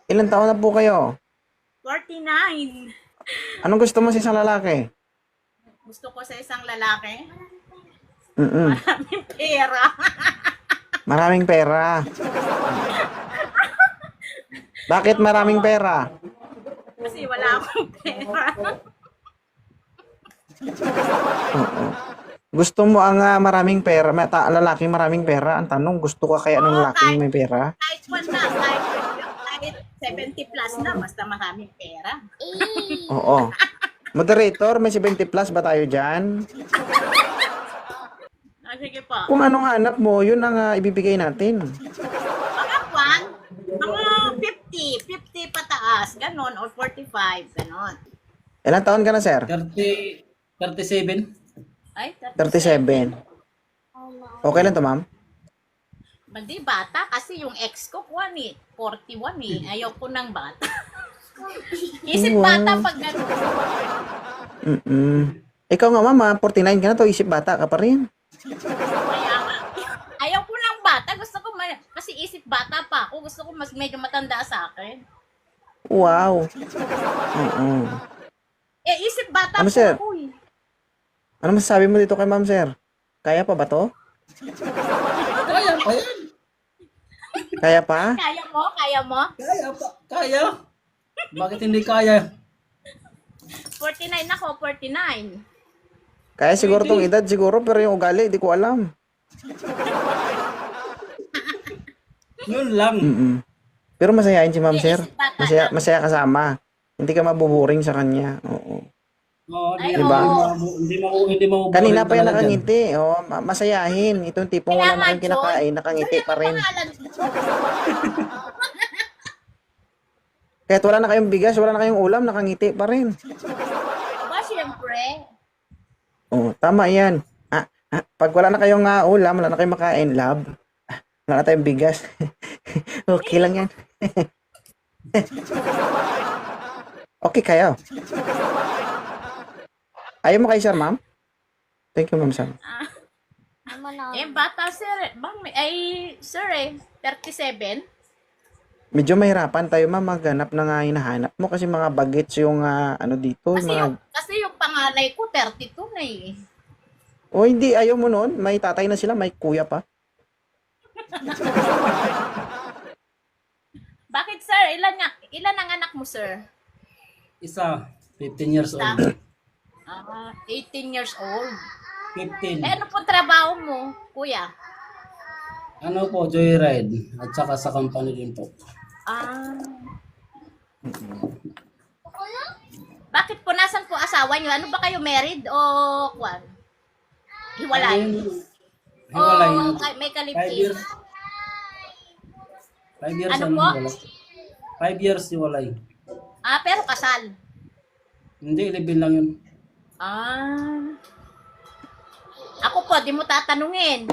Ilan taon na po kayo? 49. Anong gusto mo sa isang lalaki? Gusto ko sa isang lalaki, Mm-mm. maraming pera. Maraming pera. Bakit maraming pera? Kasi wala akong pera. Oo. Gusto mo ang maraming pera, lalaki maraming pera. Ang tanong, gusto ka kaya ng Oo, lalaking may pera? kahit one na, kahit 70 plus na, basta maraming pera. Oo. Moderator, may 70 plus ba tayo dyan? Ah, sige po. Kung anong hanap mo, yun ang ibibigay natin. Mga kwan, mga 50 pataas, ganon, or 45, ganon. Ilang taon ka na, sir? 37. Ay, 37. Okay lang to, ma'am? Hindi bata kasi yung ex ko, kwan eh, 41 eh. Ayaw ko ng bata. Isip Wow. bata pag ganon. Mm-mm. Ikaw nga, mama, 49 ka na to, isip bata ka pa rin. Kaya nga, ayaw ko ng bata. Gusto ko, kasi isip bata pa ako. Gusto ko mas medyo matanda sa akin. Wow. Oo. Eh, isip bata Ano, po sir? ako eh. Ano masasabi mo dito kay ma'am, sir? Kaya pa ba to? Kaya pa yan. Kaya pa? Kaya mo? Kaya mo? Kaya pa. Kaya. Bakit hindi kaya? 49 ako, 49. Kaya siguro tong edad, siguro, pero yung ugali, di ko alam. Yun lang. Mm-mm. Pero masayain si ma'am, Hindi, sir. isip bata Masaya, lang. masaya kasama. Hindi ka mabuburing sa kanya. Oo. Oo, Ay, Diba? hindi mo Kanina pa yan nakangiti. Oh, masayahin. Itong tipong Kaya wala na nga, kayong kinakain, John. nakangiti pa rin. Pangalan ko. Kahit wala na kayong bigas, wala na kayong ulam, nakangiti pa rin. Aba, siyempre. Oh, tama yan. Pag wala na kayong ulam, wala na kayong makain, love. Wala na tayong bigas. Okay lang yan. Okay kayo. Ayaw mo kay sir, ma'am? Thank you, ma'am, sir. Eh, bata, sir. Sir eh, 37. Medyo mahirapan tayo, ma'am, maghanap ng hinahanap mo kasi mga bagets yung ano dito, Kasi mga... yung panganay ko, 32 na eh. O hindi, ayaw mo noon. May tatay na sila, may kuya pa. Bakit, sir? Ilan ang anak mo, sir? Isa, 15 years old. 18 years old. 15. Eh, ano pong trabaho mo, kuya? Ano po, joyride. At saka sa company din po. Ah. Bakit po, nasan po asawa niyo? Ano ba kayo, married o kwan? Hiwalay. Hiwalay. O may 5 kalipin? years. 5 years Ano ano po? hiwalay. 5 years hiwalay. Ah, pero kasal. Hindi, libin lang yun. Ah. Ako po, di mo tatanungin.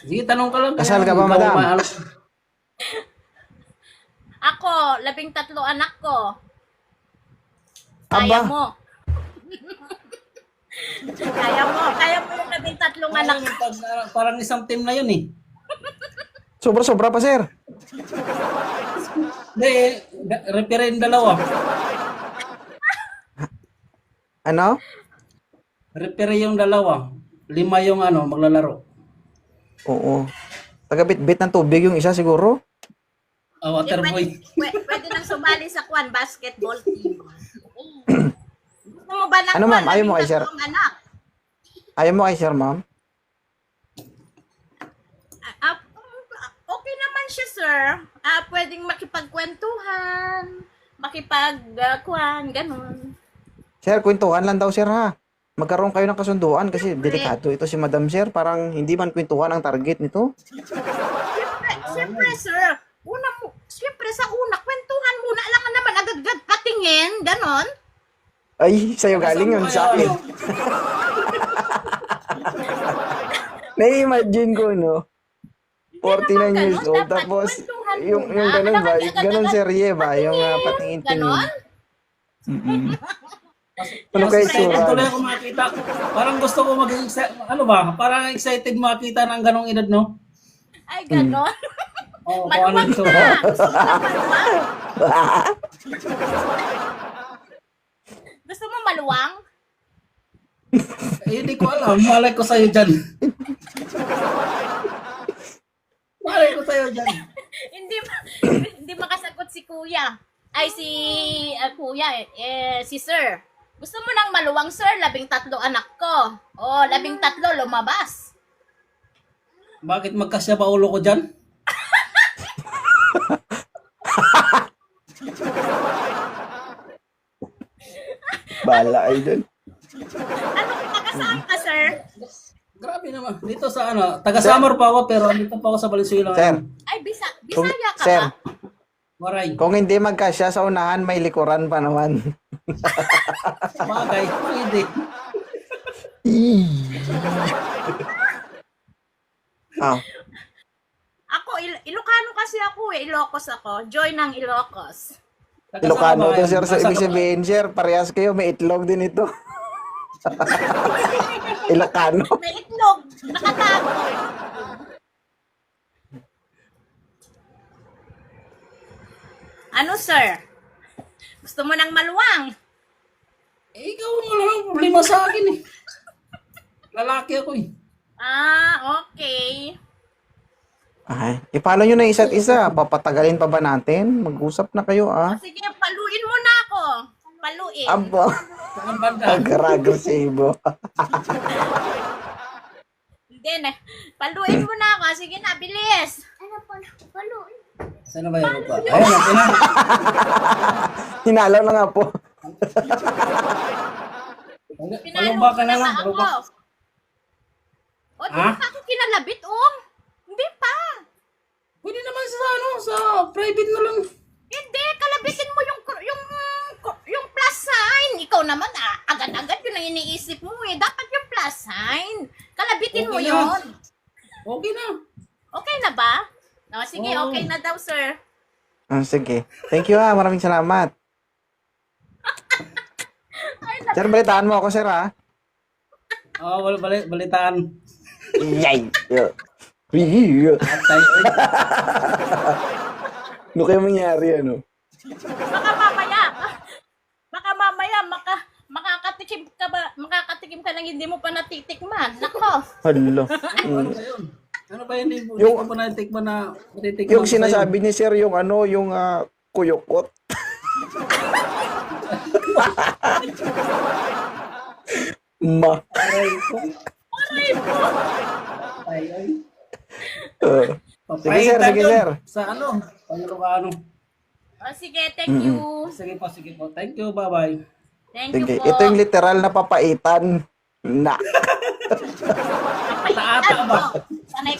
Sige, tanong ka lang. Kasal Kaya ka ba, ikaw madam? Ako, 13 anak ko. Kaya Aba. mo. Kaya mo yung 13 anak. Parang isang team na yun eh. Sobra-sobra pa, sir. Hindi, referee yung dalawa. Ano? Referee yung dalawa. 5 yung maglalaro. Oo. Taga-bit-bit ng tubig yung isa siguro. Water boy. Pwede nang sumali sa kwan, basketball team. Gusto mo ba ng Ano, kwan? ma'am? Ayaw mo kay sir? 13 anak. Ayaw mo kay sir, ma'am? Okay naman siya, sir. Pwedeng makipagkwentuhan, kwan, ganun. Sir, kwentuhan lang daw, sir, ha? Magkaroon kayo ng kasunduan kasi delikado ito si Madam, sir. Parang hindi man kwentuhan ang target nito. Siyempre, sir. Siyempre, sa una, kwentuhan muna lang naman agad-agad patingin, ganon. Ay, sa'yo galing yun sa akin. Na-imagine ko, no? 49 years Ganon, old. dapat Tapos, kwentuhan yung muna. ganun ba? Agad-agad Ganun serye ba? Yung patingin, patingin-tingin. ganon. Ano kayo Excited tsura? tuloy ako makita. Parang gusto ko parang excited makita ng ganong edad, no? Ay, ganon. Oo, Maluwang paano ito? ka. Gusto mo ng maluwang? Gusto mo maluwang? Eh, hindi ko alam. Malay ko sa'yo dyan. Malay ko sa'yo dyan. hindi hindi makasagot si kuya. Ay, si kuya, si sir. Gusto mo ng maluwang, sir? 13 anak ko. Oh, 13 lumabas. Bakit magkasya ba ulo ko dyan? Bala ay dun. Ano, taga-saan ka, sir? Grabe naman. Dito sa ano, taga-Samar pa ako pero dito pa ako sa Valenzuela. Sir, Ay, kung, Bisaya ka sir, ba? Waray. kung hindi magkasya sa unahan, may likuran pa naman. Bagay. Pwede. Ah, Ako, Ilocano kasi ako eh. Ilocos ako. Joy ng Ilocos. Ilocano to, Taga-saan sir. ba So, kayo? ibig sabihin, sir, parehas kayo, may itlog din ito. Ilocano. May itlog. Nakatago. Ano, sir? Gusto mo ng maluwang? Eh, ikaw wala lang problema sa akin eh. Lalaki ako eh. Ah, okay. Ay, ipalo nyo na isa't isa. Papatagalin pa ba natin? Mag-usap na kayo, ah. Sige, paluin mo na ako. Paluin. Aba, Saan banda? agresibo. Hindi na. Paluin mo na ako. Sige na, bilis. Ano paluin? Saan ba yung pa? Ayun, natin na. Hinalaw na nga po. Palumba ka na lang. ako. Palumba. O, di Ha? pa ako kinalabit, oh. Hindi pa. Pwede naman sa ano, sa private na lang. Hindi, kalabitin mo yung plus sign. Ikaw naman, agad-agad yun ang iniisip mo eh. Dapat yung plus sign. Kalabitin mo Okay na. yun. Okay na. Okay na ba? O, sige, Oo. okay na daw, sir. Ah, sige. Thank you, ah. Maraming salamat. Sir, balitaan mo ako, sir, ah. Oo, balitaan. Yay! Yeah. At tayo. Ano kayo mangyari, ano? Baka mamaya, makakatikim ka ng hindi mo pa natitikman. Nako. Hala. Ano ba yun? Ano ba yun? Hindi Yung- ko pa natitikman na matitikman Yung ko sa'yo. sinasabi ni sir, yung ano, yung kuyukot. Ma. Aray ko. Ay, ay. Uh, Sige, sir, Papahitan sige, yun. sir. Sa ano? Pangilocano. O, sige, thank you. Sige po, sige po. Thank you, bye-bye. Thank Sige, you po. ito yung literal na papaitan. Na. Taata ba? Sanay